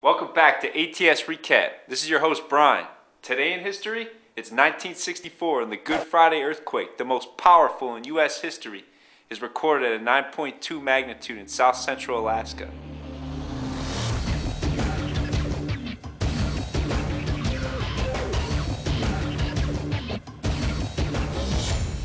Welcome back to ATS Recap. This is your host Brian. Today in history, it's 1964 and the Good Friday earthquake, the most powerful in U.S. history, is recorded at a 9.2 magnitude in south central Alaska.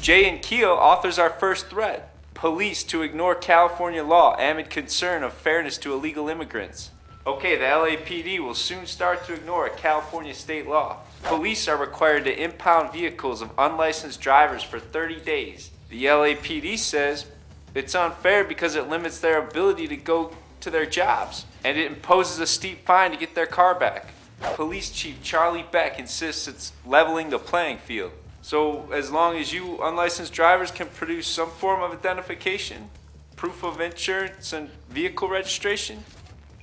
Jay and Keel authors our first thread. Police to ignore California law amid concern of fairness to illegal immigrants. Okay, the LAPD will soon start to ignore a California state law. Police are required to impound vehicles of unlicensed drivers for 30 days. The LAPD says it's unfair because it limits their ability to go to their jobs, and it imposes a steep fine to get their car back. Police Chief Charlie Beck insists it's leveling the playing field. So as long as you unlicensed drivers can produce some form of identification, proof of insurance and vehicle registration,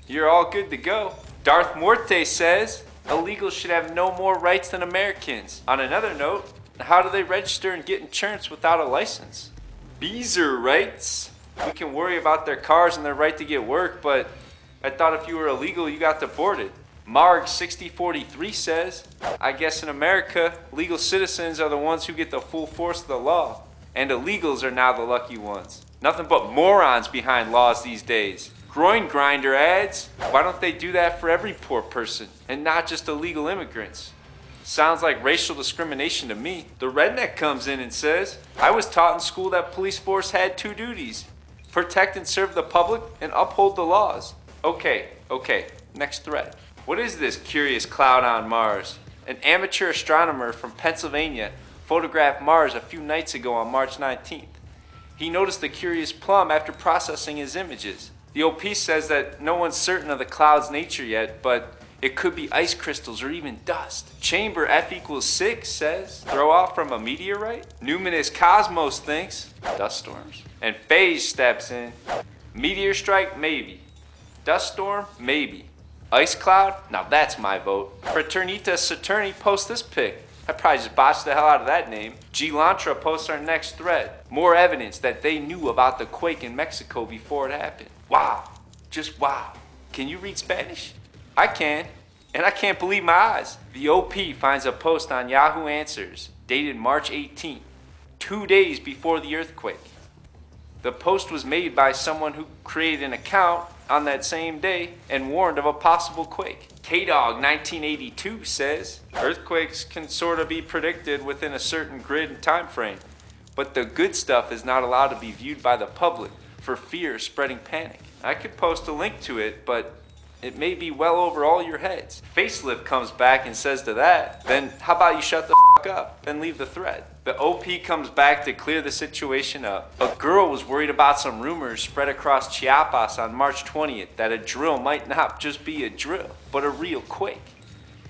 you're all good to go. Darth Morte says illegals should have no more rights than Americans. On another note, how do they register and get insurance without a license? Beezer writes, we can worry about their cars and their right to get work, but I thought if you were illegal, you got deported. Marg 6043 says, I guess in America, legal citizens are the ones who get the full force of the law, and illegals are now the lucky ones. Nothing but morons behind laws these days. Groin Grinder adds, why don't they do that for every poor person and not just illegal immigrants? Sounds like racial discrimination to me. The Redneck comes in and says, I was taught in school that police force had two duties: protect and serve the public and uphold the laws. Okay, next thread. What is this curious cloud on Mars? An amateur astronomer from Pennsylvania photographed Mars a few nights ago on March 19th. He noticed the curious plum after processing his images. The OP says that no one's certain of the cloud's nature yet, but it could be ice crystals or even dust. Chamber F equals 6 says, throw off from a meteorite? Numinous Cosmos thinks, dust storms. And Phage steps in, meteor strike, maybe. Dust storm, maybe. Ice cloud, now that's my vote. Fraternitas Saturni posts this pic. I probably just botched the hell out of that name. G-Lantra posts our next thread. More evidence that they knew about the quake in Mexico before it happened. Wow, just wow. Can you read Spanish? I can, and I can't believe my eyes. The OP finds a post on Yahoo Answers, dated March 18th, 2 days before the earthquake. The post was made by someone who created an account on that same day and warned of a possible quake. K-Dog 1982 says, earthquakes can sort of be predicted within a certain grid and time frame, but the good stuff is not allowed to be viewed by the public for fear of spreading panic. I could post a link to it, but it may be well over all your heads. Facelift comes back and says to that, then how about you shut the f*** up and leave the thread? The OP comes back to clear the situation up. A girl was worried about some rumors spread across Chiapas on March 20th that a drill might not just be a drill, but a real quake.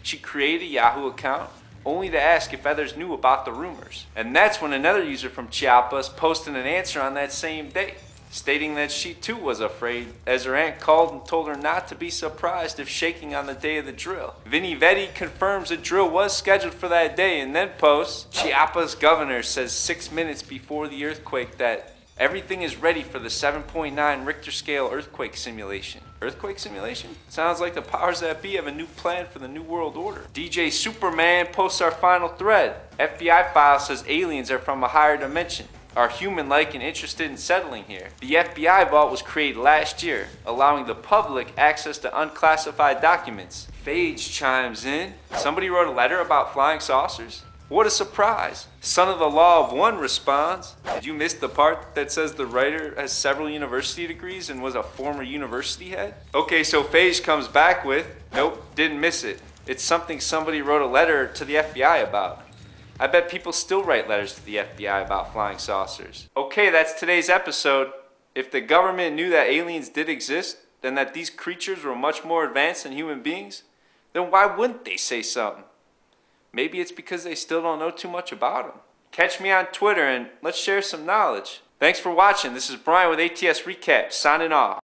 She created a Yahoo account only to ask if others knew about the rumors. And that's when another user from Chiapas posted an answer on that same day, stating that she too was afraid, as her aunt called and told her not to be surprised if shaking on the day of the drill. Vinny Vetti confirms a drill was scheduled for that day and then posts, Chiapas governor says 6 minutes before the earthquake that everything is ready for the 7.9 Richter scale earthquake simulation. Earthquake simulation? Sounds like the powers that be have a new plan for the New World Order. DJ Superman posts our final thread. FBI file says aliens are from a higher dimension, are human-like and interested in settling here. The FBI vault was created last year, allowing the public access to unclassified documents. Phage chimes in. Somebody wrote a letter about flying saucers? What a surprise. Son of the Law of One responds, did you miss the part that says the writer has several university degrees and was a former university head? Okay, so Phage comes back with, nope, didn't miss it. It's something somebody wrote a letter to the FBI about. I bet people still write letters to the FBI about flying saucers. Okay, that's today's episode. If the government knew that aliens did exist, and that these creatures were much more advanced than human beings, then why wouldn't they say something? Maybe it's because they still don't know too much about them. Catch me on Twitter and let's share some knowledge. Thanks for watching. This is Brian with ATS Recap, signing off.